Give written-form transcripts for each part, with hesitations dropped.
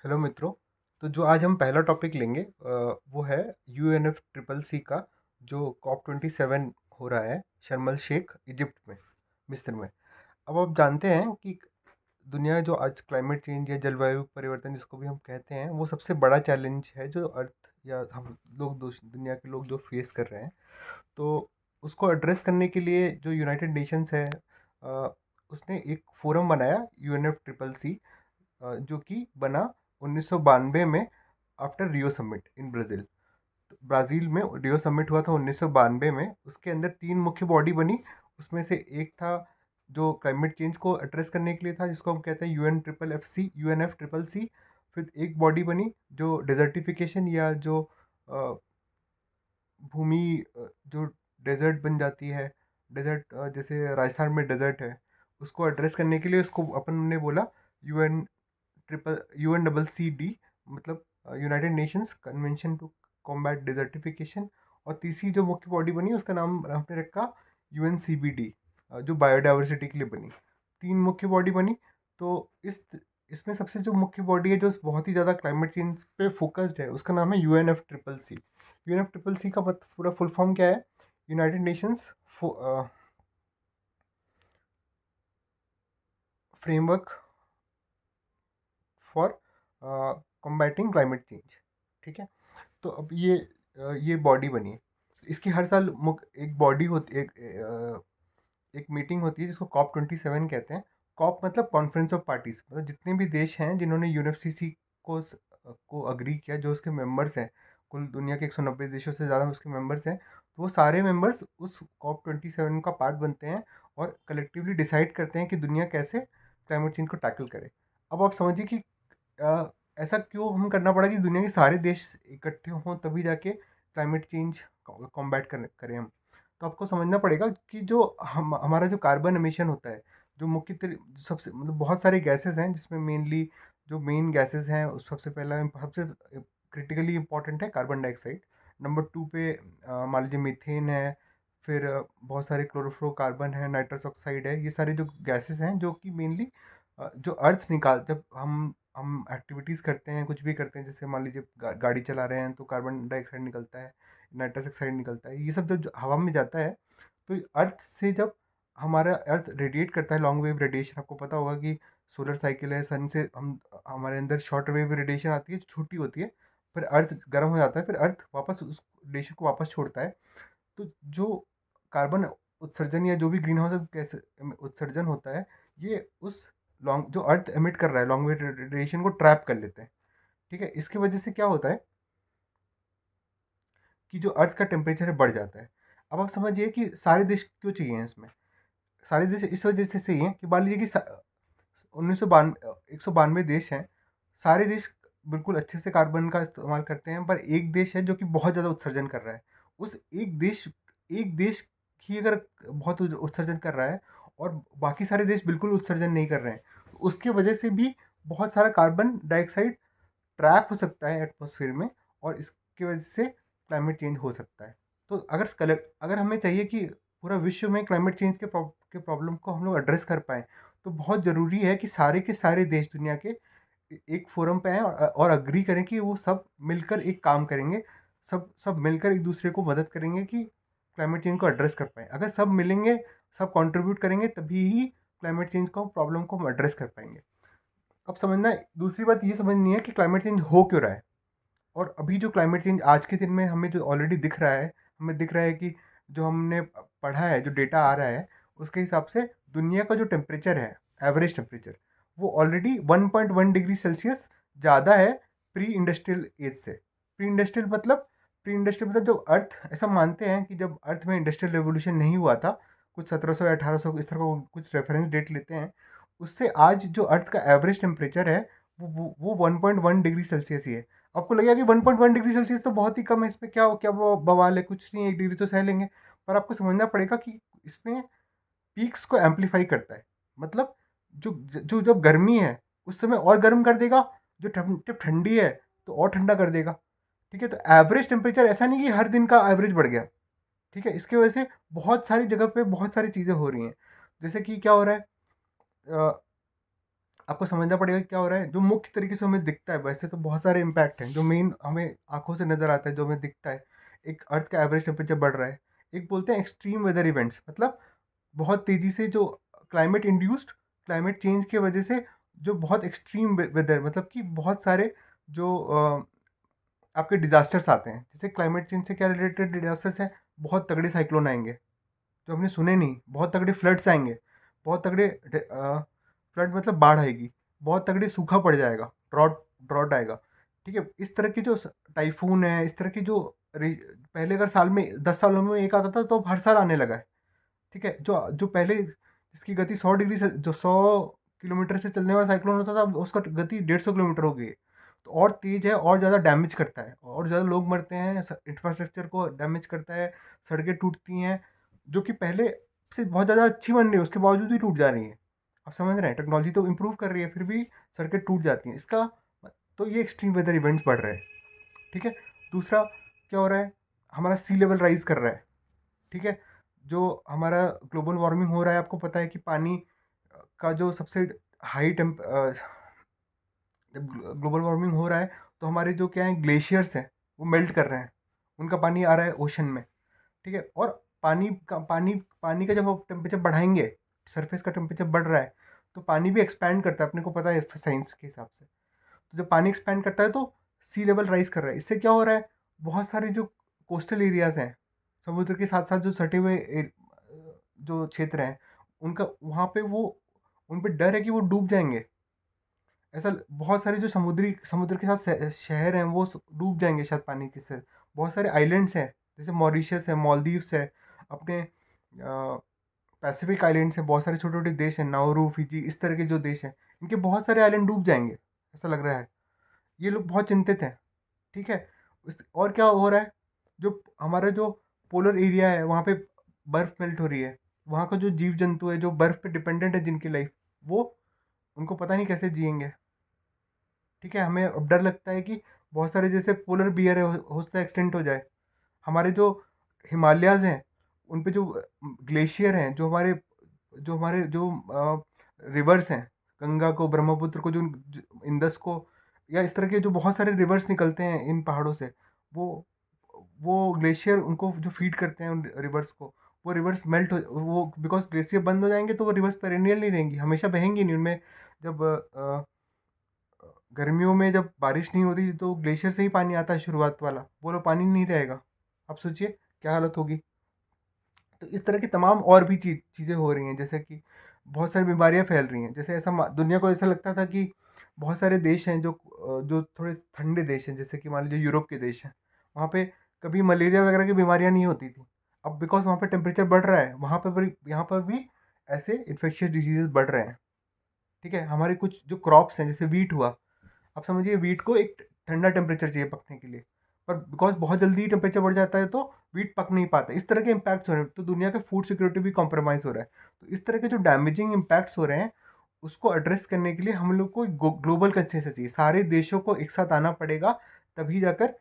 Hello मित्रों। तो जो आज हम पहला टॉपिक लेंगे वो है यूएनएफ ट्रिपल सी का जो COP27 हो रहा है शर्म अल शेख इजिप्ट में, मिस्र में। अब आप जानते हैं कि दुनिया जो आज क्लाइमेट चेंज या जलवायु परिवर्तन जिसको भी हम कहते हैं वो सबसे बड़ा चैलेंज है जो अर्थ या हम लोग दुनिया के लोग जो फेस कर रहे हैं। तो उसको एड्रेस करने के लिए जो यूनाइटेड नेशंस है अ, उसने एक फोरम बनाया यूएनएफ ट्रिपल सी, जो कि बना 1992 में after Rio summit in Brazil. तो ब्राज़ील में रियो समिट हुआ था 1992 में। उसके अंदर तीन मुख्य बॉडी बनी। उसमें से एक था जो क्लाइमेट चेंज को एड्रेस करने के लिए था, जिसको हम कहते हैं यूएनएफ ट्रिपल सी। फिर एक बॉडी बनी जो डेजर्टिफिकेशन या जो अ, भूमि जो डेजर्ट बन जाती है, डेजर्ट जैसे राजस्थान में डेजर्ट है, उसको एड्रेस करने के लिए उसको अपन ने बोला यूएन डबल सी डी, मतलब United Nations Convention to Combat Desertification. और तीसरी जो मुख्य बॉडी बनी उसका नाम हमने रखा यूएनसीबीडी, जो बायोडाइवर्सिटी के लिए बनी। तीन मुख्य बॉडी बनी। तो इसमें सबसे जो मुख्य बॉडी है जो बहुत ही ज़्यादा क्लाइमेट चेंज पे फोकस्ड है, उसका नाम है UNF triple C. UNF triple C का पूरा फुल फॉर्म क्या है? United Nations Framework for Combating Climate Change. ठीक है। तो अब ये बॉडी बनी है। इसकी हर साल एक बॉडी होती एक मीटिंग होती है जिसको COP27 कहते हैं। कॉप मतलब कॉन्फ्रेंस ऑफ पार्टीज, मतलब जितने भी देश हैं जिन्होंने यूएनएफसीसी को अग्री किया, जो उसके मेंबर्स हैं, कुल दुनिया के 190 देशों से ज़्यादा उसके मेंबर्स हैं। तो वो सारे मेंबर्स उस COP27 का पार्ट बनते हैं और कलेक्टिवली डिसाइड करते हैं कि दुनिया कैसे क्लाइमेट चेंज को टैकल करे। अब आप समझिए कि ऐसा क्यों हम करना पड़ा कि दुनिया के सारे देश इकट्ठे हों तभी जाके क्लाइमेट चेंज कॉम्बैट करें हम। तो आपको समझना पड़ेगा कि जो हमारा जो कार्बन एमिशन होता है, जो सबसे मतलब बहुत सारे गैसेस हैं जिसमें मेनली जो मेन गैसेस हैं उस सबसे पहला सबसे क्रिटिकली इंपॉर्टेंट है कार्बन डाइऑक्साइड। नंबर टू पे मान लीजिए मीथेन है। फिर बहुत सारे क्लोरोफ्लोरोकार्बन है, नाइट्रस ऑक्साइड है। ये सारे जो गैसेस हैं जो कि मेनली जो अर्थ निकाल जब हम एक्टिविटीज़ करते हैं, कुछ भी करते हैं, जैसे मान लीजिए गाड़ी चला रहे हैं तो कार्बन डाइऑक्साइड निकलता है, नाइट्रस ऑक्साइड निकलता है। ये सब जब हवा में जाता है तो अर्थ से जब हमारा अर्थ रेडिएट करता है लॉन्ग वेव रेडिएशन, आपको पता होगा कि सोलर साइकिल है, सन से हम हमारे अंदर शॉर्ट वेव रेडिएशन आती है जो छोटी होती है। फिर अर्थ गर्म हो जाता है, फिर अर्थ वापस उस रेडिएशन को वापस छोड़ता है। तो जो कार्बन उत्सर्जन या जो भी ग्रीन हाउस गैस उत्सर्जन होता है, ये उस लॉन्ग जो अर्थ एमिट कर रहा है लॉन्ग वेव रेडिएशन को ट्रैप कर लेते हैं। ठीक है। इसकी वजह से क्या होता है कि जो अर्थ का टेम्परेचर है बढ़ जाता है। अब आप समझिए कि सारे देश क्यों चाहिए इसमें। सारे देश इस वजह से चाहिए कि मान लीजिए कि 192 देश हैं। सारे देश बिल्कुल अच्छे से कार्बन का इस्तेमाल करते हैं, पर एक देश है जो कि बहुत ज़्यादा उत्सर्जन कर रहा है। उस एक देश ही अगर बहुत उत्सर्जन कर रहा है और बाकी सारे देश बिल्कुल उत्सर्जन नहीं कर रहे हैं, तो उसकी वजह से भी बहुत सारा कार्बन डाइऑक्साइड ट्रैप हो सकता है एटमॉस्फेयर में, और इसकी वजह से क्लाइमेट चेंज हो सकता है। तो अगर हमें चाहिए कि पूरा विश्व में क्लाइमेट चेंज के प्रॉब्लम को हम लोग एड्रेस कर पाएँ, तो बहुत ज़रूरी है कि सारे के सारे देश दुनिया के एक फोरम पे आएँ और अग्री करें कि वो सब मिलकर एक काम करेंगे। सब सब मिलकर एक दूसरे को मदद करेंगे कि क्लाइमेट चेंज को एड्रेस कर पाएँ। अगर सब मिलेंगे, सब कंट्रीब्यूट करेंगे, तभी ही क्लाइमेट चेंज को प्रॉब्लम को हम एड्रेस कर पाएँगे। अब समझना दूसरी बात ये समझनी है कि क्लाइमेट चेंज हो क्यों रहा है। और अभी जो क्लाइमेट चेंज आज के दिन में हमें जो ऑलरेडी दिख रहा है, हमें दिख रहा है कि जो हमने पढ़ा है, जो डेटा आ रहा है, उसके हिसाब से दुनिया का जो टेम्परेचर है, एवरेज टेम्परेचर, वो ऑलरेडी 1.1 डिग्री सेल्सियस ज़्यादा है प्री इंडस्ट्रियल एज से। प्री इंडस्ट्रियल मतलब जब अर्थ, ऐसा मानते हैं कि जब अर्थ में इंडस्ट्रियल रेवोल्यूशन नहीं हुआ था, कुछ 1700 या 1800 इस तरह का कुछ रेफरेंस डेट लेते हैं, उससे आज जो अर्थ का एवरेज टेम्परेचर है वो 1.1 डिग्री सेल्सियस ही है। आपको लगेगा कि 1.1 डिग्री सेल्सियस तो बहुत ही कम है, इसमें क्या क्या बवाल है, कुछ नहीं, 1 डिग्री तो सह लेंगे। पर आपको समझना पड़ेगा कि इसमें पीक्स को एम्पलीफाई करता है। मतलब जो जो जब गर्मी है उस समय और गर्म कर देगा, जब ठंडी है तो और ठंडा कर देगा। ठीक है। तो एवरेज टेम्परेचर ऐसा नहीं कि हर दिन का एवरेज बढ़ गया। ठीक है। इसकी वजह से बहुत सारी जगह पे बहुत सारी चीज़ें हो रही हैं। जैसे कि क्या हो रहा है, आपको समझना पड़ेगा क्या हो रहा है। जो मुख्य तरीके से हमें दिखता है, वैसे तो बहुत सारे इम्पैक्ट हैं जो मेन हमें आंखों से नज़र आता है, जो हमें दिखता है। एक अर्थ का एवरेज टेम्परेचर बढ़ रहा है। एक बोलते हैं एक्सट्रीम वेदर इवेंट्स, मतलब बहुत तेज़ी से जो क्लाइमेट इंड्यूस्ड, क्लाइमेट चेंज की वजह से जो बहुत एक्सट्रीम वेदर, मतलब कि बहुत सारे जो आपके डिजास्टर्स आते हैं। जैसे क्लाइमेट चेंज से क्या रिलेटेड डिजास्टर्स हैं, बहुत तगड़े साइक्लोन आएंगे जो हमने सुने नहीं, बहुत तगड़े फ्लड्स आएंगे, बहुत तगड़े फ्लड मतलब बाढ़ आएगी, बहुत तगड़े सूखा पड़ जाएगा, ड्रॉट ड्रॉट आएगा। ठीक है, इस तरह की जो टाइफून है, इस तरह की जो पहले अगर साल में 10 सालों में एक आता था, तो अब हर साल आने लगा है। ठीक है, जो जो पहले जिसकी गति 100 डिग्री से, जो 100 किलोमीटर से चलने वाला साइक्लोन होता था, अब उसका गति 150 किलोमीटर हो गई है। तो और तेज है, और ज़्यादा डैमेज करता है, और ज़्यादा लोग मरते हैं, इंफ्रास्ट्रक्चर को डैमेज करता है, सड़कें टूटती हैं, जो कि पहले से बहुत ज़्यादा अच्छी बन रही है, उसके बावजूद भी टूट जा रही है। आप समझ रहे हैं, टेक्नोलॉजी तो इम्प्रूव कर रही है, फिर भी सड़कें टूट जाती हैं। इसका तो ये एक्सट्रीम वेदर इवेंट्स बढ़ रहे हैं। ठीक है, दूसरा क्या हो रहा है, हमारा सी लेवल राइज कर रहा है। ठीक है, जो हमारा ग्लोबल वार्मिंग हो रहा है, आपको पता है कि पानी का जो सबसे हाई टेम्प जब ग्लोबल वार्मिंग हो रहा है, तो हमारे जो क्या है ग्लेशियर्स हैं, वो मेल्ट कर रहे हैं, उनका पानी आ रहा है ओशन में। ठीक है, और पानी का जब आप टेम्परेचर बढ़ाएंगे, सरफेस का टेम्परेचर बढ़ रहा है, तो पानी भी एक्सपैंड करता है, अपने को पता है साइंस के हिसाब से। तो जब पानी एक्सपैंड करता है, तो सी लेवल राइज कर रहा है। इससे क्या हो रहा है, बहुत सारे जो कोस्टल एरियाज हैं, समुद्र के साथ साथ जो सटे हुए जो क्षेत्र हैं, उनका वहाँ पे वो, उन पे डर है कि वो डूब जाएंगे। ऐसा बहुत सारे जो समुद्र के साथ शहर हैं, वो डूब जाएंगे शायद पानी के से। बहुत सारे आइलैंड्स हैं, जैसे मॉरिशस है, मालदीव्स है, अपने पैसिफिक आइलैंड्स हैं, बहुत सारे छोटे छोटे देश हैं, नाउरू, फिजी, इस तरह के जो देश हैं, इनके बहुत सारे आइलैंड डूब जाएंगे, ऐसा लग रहा है। ये लोग बहुत चिंतित हैं। ठीक है, और क्या हो रहा है, जो हमारा जो पोलर एरिया है, वहाँ पे बर्फ़ मेल्ट हो रही है। वहाँ का जो जीव जंतु है, जो बर्फ़ पे डिपेंडेंट है, जिनकी लाइफ, वो, उनको पता नहीं कैसे जिएंगे। ठीक है, हमें अब डर लगता है कि बहुत सारे जैसे पोलर बियर है, हो सकता है एक्सटेंट हो जाए। हमारे जो हिमालयाज़ हैं, उन पे जो ग्लेशियर हैं, जो रिवर्स हैं, गंगा को, ब्रह्मपुत्र को, इंदस को, या इस तरह के जो बहुत सारे रिवर्स निकलते हैं इन पहाड़ों से, वो वो ग्लेशियर उनको जो फीड करते हैं उन रिवर्स को, वो रिवर्स मेल्ट हो, वो बिकॉज ग्लेशियर बंद हो जाएंगे, तो वो रिवर्स पेरेनियल नहीं रहेंगी, हमेशा बहेंगी नहीं उनमें। जब गर्मियों में जब बारिश नहीं होती, तो ग्लेशियर से ही पानी आता है शुरुआत वाला, वो लो पानी नहीं रहेगा। आप सोचिए क्या हालत होगी। तो इस तरह की तमाम और भी चीज़ें हो रही हैं, जैसे कि बहुत सारी बीमारियां फैल रही हैं। जैसे दुनिया को ऐसा लगता था कि बहुत सारे देश हैं जो थोड़े ठंडे देश हैं, जैसे कि मान लीजिए यूरोप के देश हैं, वहाँ पे कभी मलेरिया वगैरह की बीमारियां नहीं होती थी। अब बिकॉज वहाँ पे टेम्परेचर बढ़ रहा है, वहाँ पर भी, यहाँ पर भी ऐसे इन्फेक्शियस डिजीजेज बढ़ रहे हैं। ठीक है, हमारे कुछ जो क्रॉप्स हैं, जैसे वीट हुआ, आप समझिए वीट को एक ठंडा टेम्परेचर चाहिए पकने के लिए, पर बिकॉज बहुत जल्दी टेम्परेचर बढ़ जाता है, तो वीट पक नहीं पाता। इस तरह के इम्पैक्ट्स हो रहे हैं, तो दुनिया का फूड सिक्योरिटी भी कॉम्प्रोमाइज़ हो रहा है। तो इस तरह के जो डैमेजिंग इम्पैक्ट्स हो रहे हैं, उसको एड्रेस करने के लिए हम लोग को ग्लोबल कंसेंसस चाहिए, सारे देशों को एक साथ आना पड़ेगा, तभी जाकर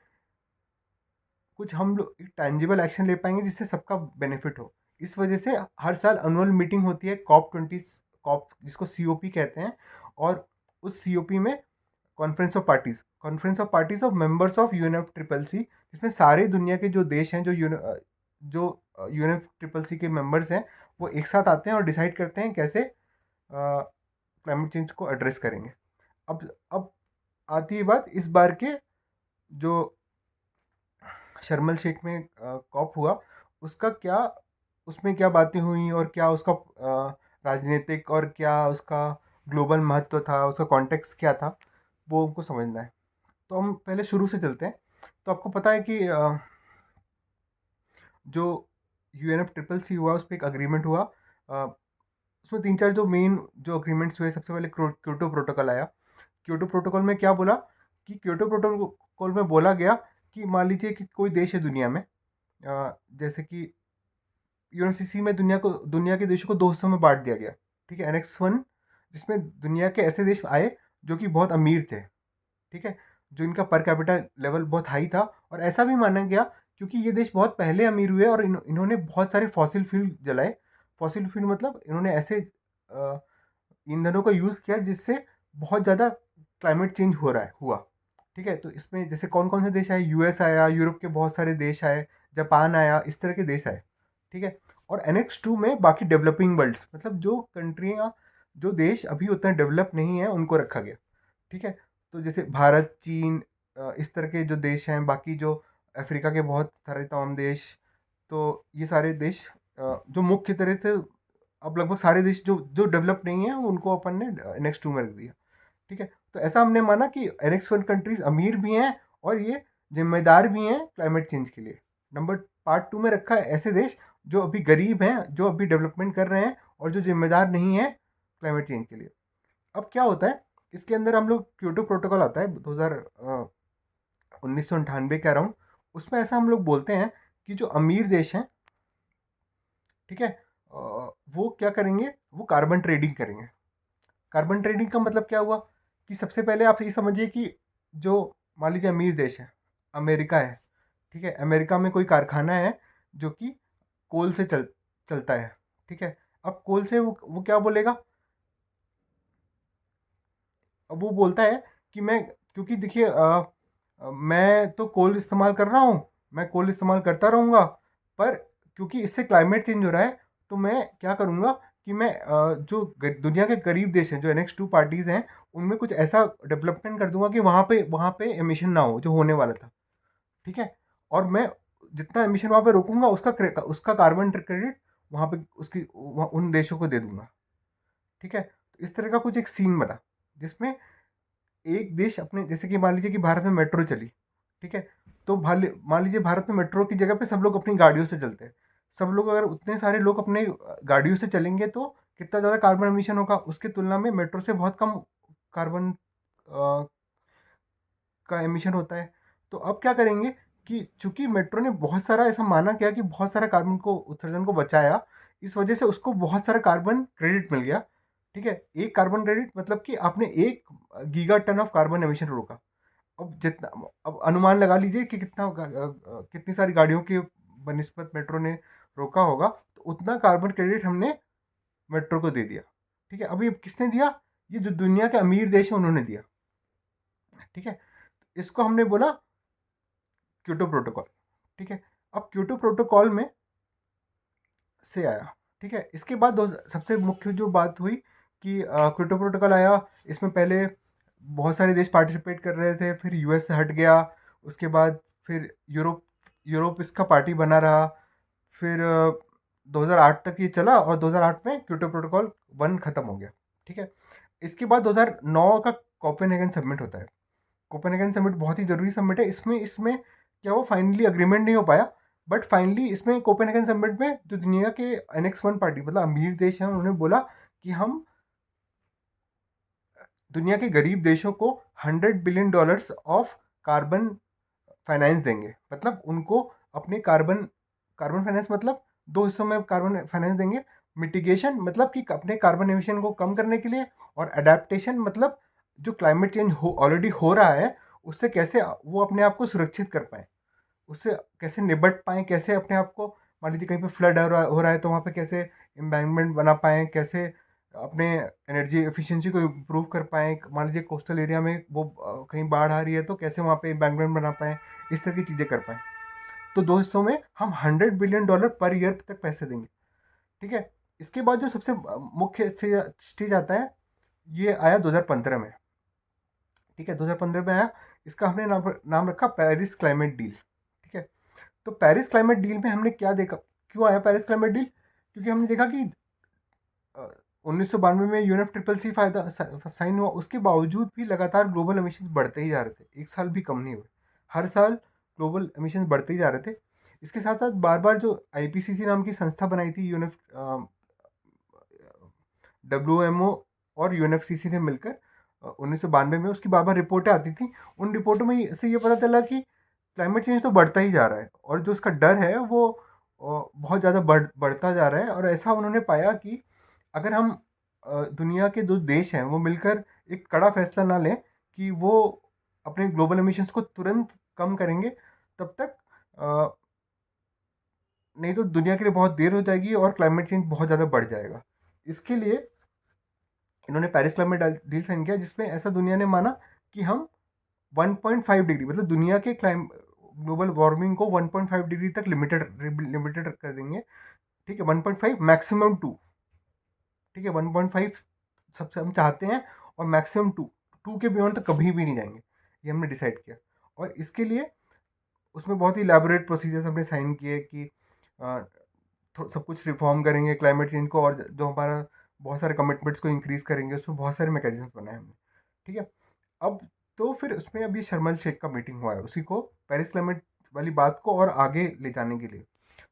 कुछ हम लोग एक टैंजिबल एक्शन ले पाएंगे जिससे सबका बेनिफिट हो। इस वजह से हर साल एनुअल मीटिंग होती है, COP 20, कॉप जिसको COP कहते हैं। और उस COP में conference of parties of members of UNFCCC, जिसमें सारे दुनिया के जो देश हैं, जो UNFCCC के मेंबर्स हैं, वो एक साथ आते हैं और डिसाइड करते हैं कैसे क्लाइमेट चेंज को एड्रेस करेंगे। अब आती है बात इस बार के जो शर्मल शेख में कॉप हुआ, उसका क्या, उसमें क्या बातें हुई, और क्या उसका राजनीतिक, और क्या उसका ग्लोबल महत्व था, उसका कॉन्टेक्स्ट क्या था, वो हमको समझना है। तो हम पहले शुरू से चलते हैं। तो आपको पता है कि जो UNFCCC हुआ, उस पर एक अग्रीमेंट हुआ। अ, उसमें तीन चार जो मेन जो अग्रीमेंट्स हुए, सबसे पहले क्योटो प्रोटोकॉल आया। क्योटो प्रोटोकॉल में क्या बोला, कि क्योटो प्रोटोकॉल में बोला गया कि मान लीजिए कि कोई देश है दुनिया में, जैसे कि UNFCCC में दुनिया के देशों को दो हिस्सों में बांट दिया गया। ठीक है, Annex 1, जिसमें दुनिया के ऐसे देश आए जो कि बहुत अमीर थे। ठीक है, जो इनका पर कैपिटा लेवल बहुत हाई था, और ऐसा भी माना गया क्योंकि ये देश बहुत पहले अमीर हुए, और इन्होंने बहुत सारे फॉसिल फ्यूल जलाए। फॉसिल फ्यूल मतलब इन्होंने ऐसे ईंधनों का यूज़ किया जिससे बहुत ज़्यादा क्लाइमेट चेंज हो रहा है हुआ। ठीक है, तो इसमें जैसे कौन कौन से देश आए, यूएस आया, यूरोप के बहुत सारे देश आए, जापान आया, इस तरह के देश आए। ठीक है, और NX2 में बाकी डेवलपिंग वर्ल्ड्स, मतलब जो कंट्रियाँ, जो देश अभी उतना डेवलप नहीं है, उनको रखा गया। ठीक है, तो जैसे भारत, चीन, इस तरह के जो देश हैं, बाकी जो अफ्रीका के बहुत सारे तमाम देश, तो ये सारे देश जो मुख्य तरह से अब लगभग सारे देश जो जो डेवलप नहीं है, उनको अपन ने NX2 में रख दिया। ठीक है, तो ऐसा हमने माना कि NX1 कंट्रीज अमीर भी हैं और ये जिम्मेदार भी हैं क्लाइमेट चेंज के लिए। नंबर पार्ट 2 में रखा है ऐसे देश जो अभी गरीब हैं, जो अभी डेवलपमेंट कर रहे हैं और जो जिम्मेदार नहीं है क्लाइमेट चेंज के लिए। अब क्या होता है, इसके अंदर हम लोग क्योटो प्रोटोकॉल आता है 1998 के अराउंड। उसमें ऐसा हम लोग बोलते हैं कि जो अमीर देश हैं, ठीक है, वो क्या करेंगे, वो कार्बन ट्रेडिंग करेंगे। कार्बन ट्रेडिंग का मतलब क्या हुआ कि सबसे पहले आप ये समझिए कि जो मान लीजिए अमीर देश है, अमेरिका है। ठीक है, अमेरिका में कोई कारखाना है जो कि कोल से चलता है। ठीक है, अब कोल से वो क्या बोलेगा, अब वो बोलता है कि मैं, क्योंकि देखिए मैं तो कोल इस्तेमाल कर रहा हूँ, मैं कोल इस्तेमाल करता रहूँगा, पर क्योंकि इससे क्लाइमेट चेंज हो रहा है, तो मैं क्या करूँगा कि मैं जो दुनिया के गरीब देश हैं, जो NX2 पार्टीज़ हैं, उनमें कुछ ऐसा डेवलपमेंट कर दूंगा कि वहाँ पे एमिशन ना हो जो होने वाला था। ठीक है, और मैं जितना एमिशन वहाँ पे रोकूंगा, उसका कार्बन क्रेडिट वहाँ पे उन देशों को दे दूंगा। ठीक है, तो इस तरह का कुछ एक सीन बना, जिसमें एक देश अपने, जैसे कि मान लीजिए कि भारत में मेट्रो चली। ठीक है, तो मान लीजिए भारत में मेट्रो की जगह पे सब लोग अपनी गाड़ियों से चलते हैं। सब लोग, अगर उतने सारे लोग अपने गाड़ियों से चलेंगे तो कितना ज़्यादा कार्बन एमिशन होगा, उसकी तुलना में मेट्रो से बहुत कम कार्बन का एमिशन होता है। तो अब क्या करेंगे कि चूंकि मेट्रो ने बहुत सारा ऐसा माना गया कि बहुत सारा कार्बन को, उत्सर्जन को बचाया, इस वजह से उसको बहुत सारा कार्बन क्रेडिट मिल गया। ठीक है, एक कार्बन क्रेडिट मतलब कि आपने 1 giga ton of carbon emission रोका। अब जितना, अब अनुमान लगा लीजिए कि कितनी सारी गाड़ियों के बनिस्बत मेट्रो ने रोका होगा, तो उतना कार्बन क्रेडिट हमने मेट्रो को दे दिया। ठीक है, अब ये किसने दिया, ये जो दुनिया के अमीर देश हैं उन्होंने दिया। ठीक है, इसको हमने बोला क्योटो प्रोटोकॉल। ठीक है, अब क्योटो प्रोटोकॉल में से आया। ठीक है, इसके बाद सबसे मुख्य जो बात हुई कि क्योटो प्रोटोकॉल आया, इसमें पहले बहुत सारे देश पार्टिसिपेट कर रहे थे, फिर US से हट गया, उसके बाद फिर यूरोप यूरोप इसका पार्टी बना रहा, फिर 2008 तक ये चला, और 2008 में क्योटो प्रोटोकॉल 1 ख़त्म हो गया। ठीक है, इसके बाद 2009 का कोपेनहेगन समिट होता है। कोपेनहेगन समिट बहुत ही ज़रूरी समिट है। इसमें इसमें क्या हुआ, फाइनली अग्रीमेंट नहीं हो पाया, बट फाइनली इसमें कोपेनहेगन समिट में जो दुनिया के NX1 पार्टी, मतलब अमीर देश हैं, उन्होंने बोला कि हम दुनिया के गरीब देशों को $100 बिलियन ऑफ कार्बन फाइनेंस देंगे। मतलब उनको अपने कार्बन कार्बन फाइनेंस मतलब दो हिस्सों में कार्बन फाइनेंस देंगे। मिटिगेशन मतलब कि अपने कार्बन एमिशन को कम करने के लिए, और अडेप्टेशन मतलब जो क्लाइमेट चेंज ऑलरेडी हो रहा है, उससे कैसे वो अपने आप को सुरक्षित कर पाए, उससे कैसे निपट पाएँ, कैसे अपने आप को, मान लीजिए कहीं पे फ्लड हो रहा है तो वहाँ पे कैसे एम्बैंकमेंट बना पाएँ, कैसे अपने एनर्जी एफिशिएंसी को इम्प्रूव कर पाएँ। मान लीजिए कोस्टल एरिया में वो कहीं बाढ़ आ रही है तो कैसे वहाँ पे एम्बैंकमेंट बना पाएँ, इस तरह की चीज़ें कर पाएँ। तो 2 हिस्सों में हम $100 बिलियन पर ईयर तक पैसे देंगे। ठीक है? इसके बाद जो सबसे मुख्य स्टेज आता है, ये आया 2015 में। ठीक है, 2015 में आया। इसका हमने नाम रखा पेरिस क्लाइमेट डील। ठीक है? तो पेरिस क्लाइमेट डील में हमने क्या देखा, क्यों आया पेरिस क्लाइमेट डील? क्योंकि हमने देखा कि 1992 में UNFCCC फायदा साइन हुआ, उसके बावजूद भी लगातार ग्लोबल एमिशन बढ़ते ही जा रहे थे, एक साल भी कम नहीं हुए। हर साल ग्लोबल एमिशन बढ़ते ही जा रहे थे। इसके साथ साथ बार बार जो IPCC नाम की संस्था बनाई थी, WMO और UNFCCC ने मिलकर 1992 में, उसकी बार बार रिपोर्टें आती थी। उन रिपोर्टों में से ये पता चला कि क्लाइमेट चेंज तो बढ़ता ही जा रहा है, और जो उसका डर है वो बहुत ज़्यादा बढ़ता जा रहा है। और ऐसा उन्होंने पाया कि अगर हम दुनिया के जो देश हैं वो मिलकर एक कड़ा फैसला ना लें कि वो अपने ग्लोबल एमिशंस को तुरंत कम करेंगे, तब तक नहीं तो दुनिया के लिए बहुत देर हो जाएगी और क्लाइमेट चेंज बहुत ज़्यादा बढ़ जाएगा। इसके लिए इन्होंने पेरिस क्लाइमेट डील साइन किया, जिसमें ऐसा दुनिया ने माना कि हम 1.5 डिग्री, मतलब दुनिया के ग्लोबल वार्मिंग को 1.5 डिग्री तक लिमिटेड कर देंगे। ठीक है, 1.5 मैक्सिमम 2। ठीक है, 1.5 सबसे हम चाहते हैं, और मैक्सिमम 2 के बियॉन्ड तो कभी भी नहीं जाएंगे, ये हमने डिसाइड किया। और इसके लिए उसमें बहुत ही इलेबोरेट प्रोसीजर्स हमने साइन किए कि सब कुछ रिफॉर्म करेंगे क्लाइमेट चेंज को, और जो हमारा बहुत सारे कमिटमेंट्स को इंक्रीज करेंगे, उसमें बहुत सारे मैकेनिज्म बनाए हमने। ठीक है, अब तो फिर उसमें अभी शर्म एल शेख का मीटिंग हुआ है, उसी को पेरिस क्लाइमेट वाली बात को और आगे ले जाने के लिए।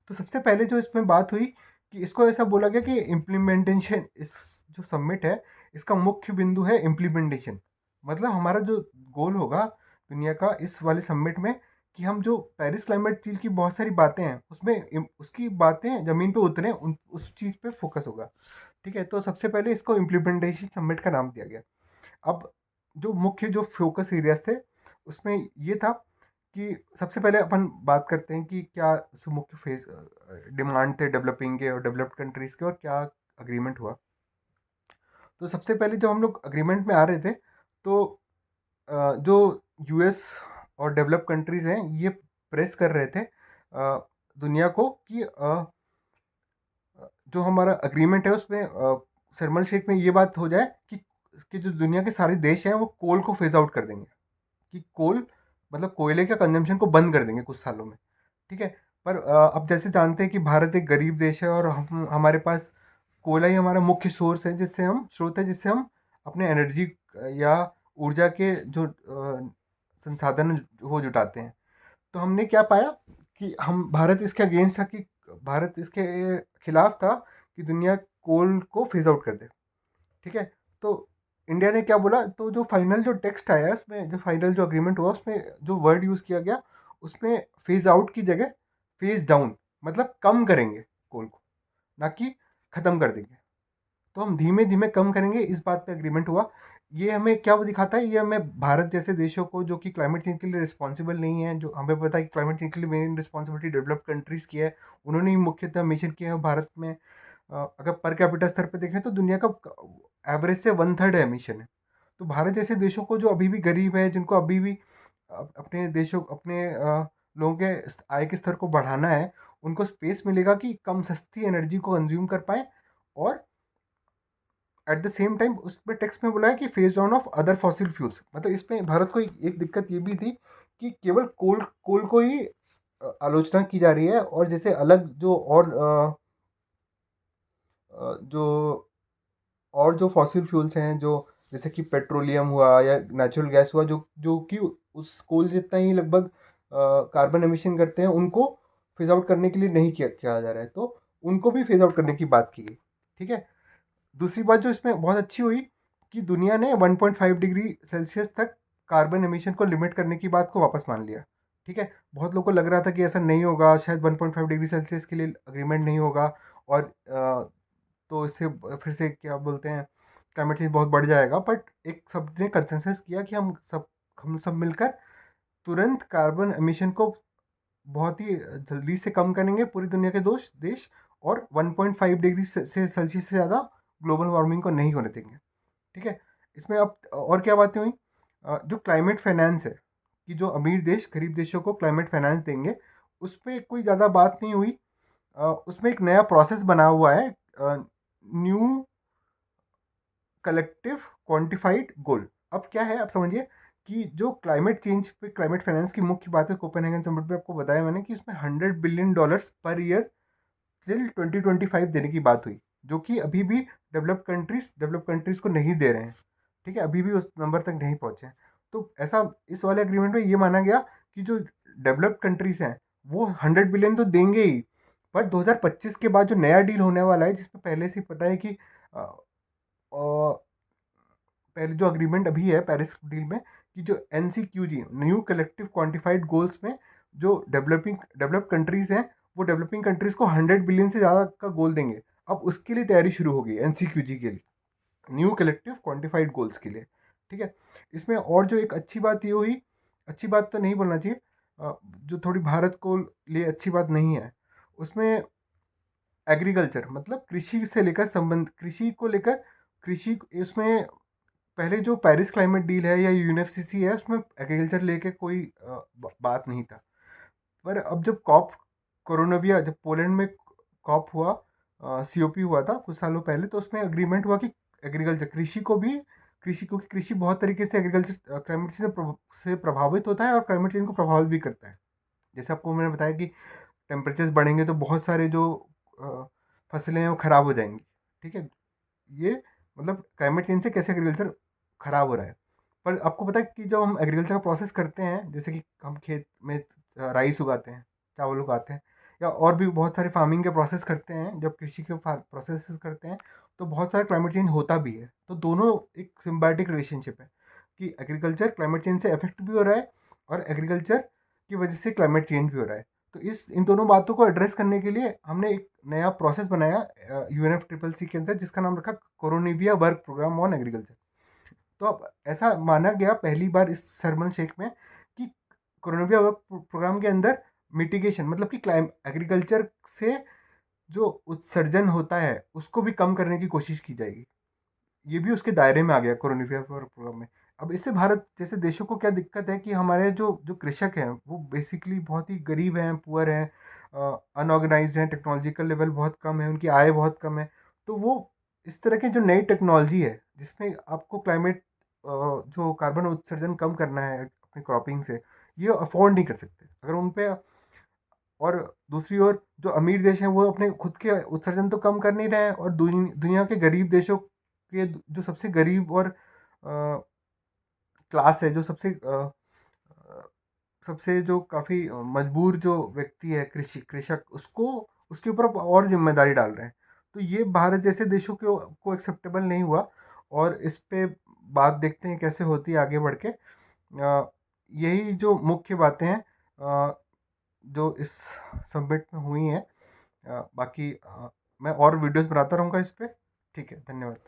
तो सबसे पहले जो इसमें बात हुई कि इसको ऐसा बोला गया कि इम्प्लीमेंटेशन, इस जो सबमिट है इसका मुख्य बिंदु है इम्प्लीमेंटेशन। मतलब हमारा जो गोल होगा दुनिया का इस वाले सबमिट में, कि हम जो पेरिस क्लाइमेट चीज की बहुत सारी बातें हैं उसमें उसकी बातें ज़मीन पे उतरे, उस चीज़ पे फोकस होगा। ठीक है, तो सबसे पहले इसको इम्प्लीमेंटेशन सबमिट का नाम दिया गया। अब जो मुख्य जो फोकस एरियाज थे उसमें ये था कि सबसे पहले अपन बात करते हैं कि क्या उसमें मुख्य फेज डिमांड थे डेवलपिंग के और डेवलप्ड कंट्रीज़ के, और क्या अग्रीमेंट हुआ। तो सबसे पहले जब हम लोग अग्रीमेंट में आ रहे थे, तो जो यूएस और डेवलप कंट्रीज़ हैं ये प्रेस कर रहे थे दुनिया को कि जो हमारा अग्रीमेंट है उसमें शर्म शेख में ये बात हो जाए कि जो दुनिया के सारे देश हैं वो कोल को फेज आउट कर देंगे, कि कोल मतलब कोयले के कंजम्पशन को बंद कर देंगे कुछ सालों में। ठीक है, पर अब जैसे जानते हैं कि भारत एक गरीब देश है, और हम हमारे पास कोयला ही हमारा मुख्य सोर्स है, जिससे हम स्रोत है जिससे हम अपने एनर्जी या ऊर्जा के जो संसाधन वो जुटाते हैं। तो हमने क्या पाया कि हम भारत इसके अगेंस्ट था, कि भारत इसके खिलाफ था कि दुनिया कोल को फेज आउट कर दे। ठीक है, तो इंडिया ने क्या बोला, तो जो फाइनल जो टेक्स्ट आया उसमें, जो फाइनल जो अग्रीमेंट हुआ उसमें जो वर्ड यूज़ किया गया उसमें फेज आउट की जगह फेज डाउन, मतलब कम करेंगे कोल को, ना कि ख़त्म कर देंगे। तो हम धीमे धीमे कम करेंगे, इस बात पे अग्रीमेंट हुआ। ये हमें क्या वो दिखाता है, ये हमें भारत जैसे देशों को जो कि क्लाइमेट चेंज के लिए रिस्पॉन्सिबल नहीं है, जो हमें पता है कि क्लाइमेट चेंज के लिए मेन रिस्पॉन्सिबिलिटी डेवलप्ड कंट्रीज़ की है, उन्होंने ही मुख्यतः मिशन किया है। भारत में अगर पर कैपिटा स्तर पर देखें तो दुनिया का एवरेज से 1/3 है एमिशन है। तो भारत जैसे देशों को जो अभी भी गरीब है, जिनको अभी भी अपने देशों अपने लोगों के आय के स्तर को बढ़ाना है, उनको स्पेस मिलेगा कि कम सस्ती एनर्जी को कंज्यूम कर पाए। और एट द सेम टाइम उसमें टेक्स्ट में बोला है कि phase down of other fossil fuels, मतलब इसमें भारत को एक दिक्कत ये भी थी कि केवल कोल कोल को ही आलोचना की जा रही है, और जैसे अलग जो जो और जो फॉसिल फ्यूल्स हैं, जो जैसे कि पेट्रोलियम हुआ या नेचुरल गैस हुआ, जो जो कि उस कोल जितना ही लगभग कार्बन एमिशन करते हैं, उनको फेज आउट करने के लिए नहीं किया जा रहा है, तो उनको भी फेज आउट करने की बात की गई। ठीक है, दूसरी बात जो इसमें बहुत अच्छी हुई कि दुनिया ने 1.5 डिग्री सेल्सियस तक कार्बन एमिशन को लिमिट करने की बात को वापस मान लिया। ठीक है, बहुत लोगों को लग रहा था कि ऐसा नहीं होगा, शायद 1.5 डिग्री सेल्सियस के लिए अग्रीमेंट नहीं होगा, और तो इससे फिर से क्या बोलते हैं क्लाइमेट चेंज बहुत बढ़ जाएगा। बट एक सब ने कंसेंसस किया कि हम सब मिलकर तुरंत कार्बन एमिशन को बहुत ही जल्दी से कम करेंगे पूरी दुनिया के देश, और 1.5 डिग्री से सेल्सियस से ज़्यादा ग्लोबल वार्मिंग को नहीं होने देंगे। ठीक है, इसमें अब और क्या बातें हुई, जो क्लाइमेट फाइनेंस है कि जो अमीर देश गरीब देशों को क्लाइमेट फाइनेंस देंगे, उस पर कोई ज़्यादा बात नहीं हुई। उसमें एक नया प्रोसेस बना हुआ है, न्यू कलेक्टिव क्वांटिफाइड गोल। अब क्या है, आप समझिए कि जो क्लाइमेट चेंज पे क्लाइमेट फाइनेंस की मुख्य बात है कोपेनहेगन समिट में, आपको बताया मैंने कि उसमें $100 बिलियन पर ईयर टिल 2025 देने की बात हुई, जो कि अभी भी डेवलप कंट्रीज को नहीं दे रहे हैं। ठीक है, अभी भी उस नंबर तक नहीं पहुंचे हैं। तो ऐसा इस वाले एग्रीमेंट में ये माना गया कि जो डेवलप्ड कंट्रीज हैं वो 100 बिलियन तो देंगे ही, पर 2025 के बाद जो नया डील होने वाला है, जिसमें पहले से ही पता है कि पहले जो अग्रीमेंट अभी है पेरिस डील में, कि जो NCQG new collective quantified goals में जो डेवलप्ड कंट्रीज हैं वो डेवलपिंग कंट्रीज को 100 बिलियन से ज़्यादा का गोल देंगे। अब उसके लिए तैयारी शुरू हो गई NCQG के लिए, न्यू कलेक्टिव क्वांटिफाइड गोल्स के लिए। ठीक है, इसमें और जो एक अच्छी बात ये हुई, अच्छी बात तो नहीं बोलना चाहिए, जो थोड़ी भारत को लिए अच्छी बात नहीं है, उसमें एग्रीकल्चर मतलब कृषि से लेकर संबंध, कृषि को लेकर कृषि इसमें पहले जो पेरिस क्लाइमेट डील है या यूएनएफसीसी है, उसमें एग्रीकल्चर लेके कोई बात नहीं था। पर अब जब कॉप कोरोनविया, जब पोलैंड में कॉप हुआ, सीओपी हुआ था कुछ सालों पहले, तो उसमें अग्रीमेंट हुआ कि एग्रीकल्चर, कृषि को भी, कृषि, क्योंकि कृषि बहुत तरीके से एग्रीकल्चर क्लाइमेट से प्रभावित होता है और क्लाइमेट चेंज को प्रभावित भी करता है। जैसे आपको मैंने बताया कि टेम्परेचर्स बढ़ेंगे तो बहुत सारे जो फसलें हैं वो ख़राब हो जाएंगी। ठीक है, ये मतलब क्लाइमेट चेंज से कैसे एग्रीकल्चर ख़राब हो रहा है। पर आपको पता है कि जब हम एग्रीकल्चर का प्रोसेस करते हैं, जैसे कि हम खेत में राइस उगाते हैं, चावल उगाते हैं, या और भी बहुत सारे फार्मिंग के प्रोसेस करते हैं, जब कृषि के प्रोसेस करते हैं तो बहुत सारा क्लाइमेट चेंज होता भी है। तो दोनों एक सिम्बायोटिक रिलेशनशिप है कि एग्रीकल्चर क्लाइमेट चेंज से अफेक्ट भी हो रहा है और एग्रीकल्चर की वजह से क्लाइमेट चेंज भी हो रहा है। तो इन दोनों बातों को एड्रेस करने के लिए हमने एक नया प्रोसेस बनाया UNFCCC के अंदर, जिसका नाम रखा कोरोनिविया वर्क प्रोग्राम ऑन एग्रीकल्चर। तो अब ऐसा माना गया पहली बार इस शर्मन शेख में कि कोरोनिविया वर्क प्रोग्राम के अंदर मिटिगेशन, मतलब कि एग्रीकल्चर से जो उत्सर्जन होता है उसको भी कम करने की कोशिश की जाएगी। ये भी उसके दायरे में आ गया कोरोनिविया प्रोग्राम में। अब इससे भारत जैसे देशों को क्या दिक्कत है कि हमारे जो जो कृषक हैं वो बेसिकली बहुत ही गरीब हैं, पुअर हैं, अनऑर्गेनाइज्ड हैं, टेक्नोलॉजिकल लेवल बहुत कम है, उनकी आय बहुत कम है। तो वो इस तरह की जो नई टेक्नोलॉजी है जिसमें आपको क्लाइमेट जो कार्बन उत्सर्जन कम करना है अपनी क्रॉपिंग से, ये अफोर्ड नहीं कर सकते। अगर उन पे, और दूसरी ओर जो अमीर देश हैं वो अपने खुद के उत्सर्जन तो कम कर नहीं रहे हैं, और दुनिया के गरीब देशों के जो सबसे गरीब और क्लास है, जो सबसे जो काफ़ी मजबूर जो व्यक्ति है, कृषक, उसको उसके ऊपर अब और जिम्मेदारी डाल रहे हैं। तो ये भारत जैसे देशों को एक्सेप्टेबल नहीं हुआ, और इस पे बात देखते हैं कैसे होती है आगे बढ़ के। यही जो मुख्य बातें हैं जो इस समिट में हुई हैं। बाकी मैं और वीडियोस बनाता रहूँगा इस पे। ठीक है, धन्यवाद।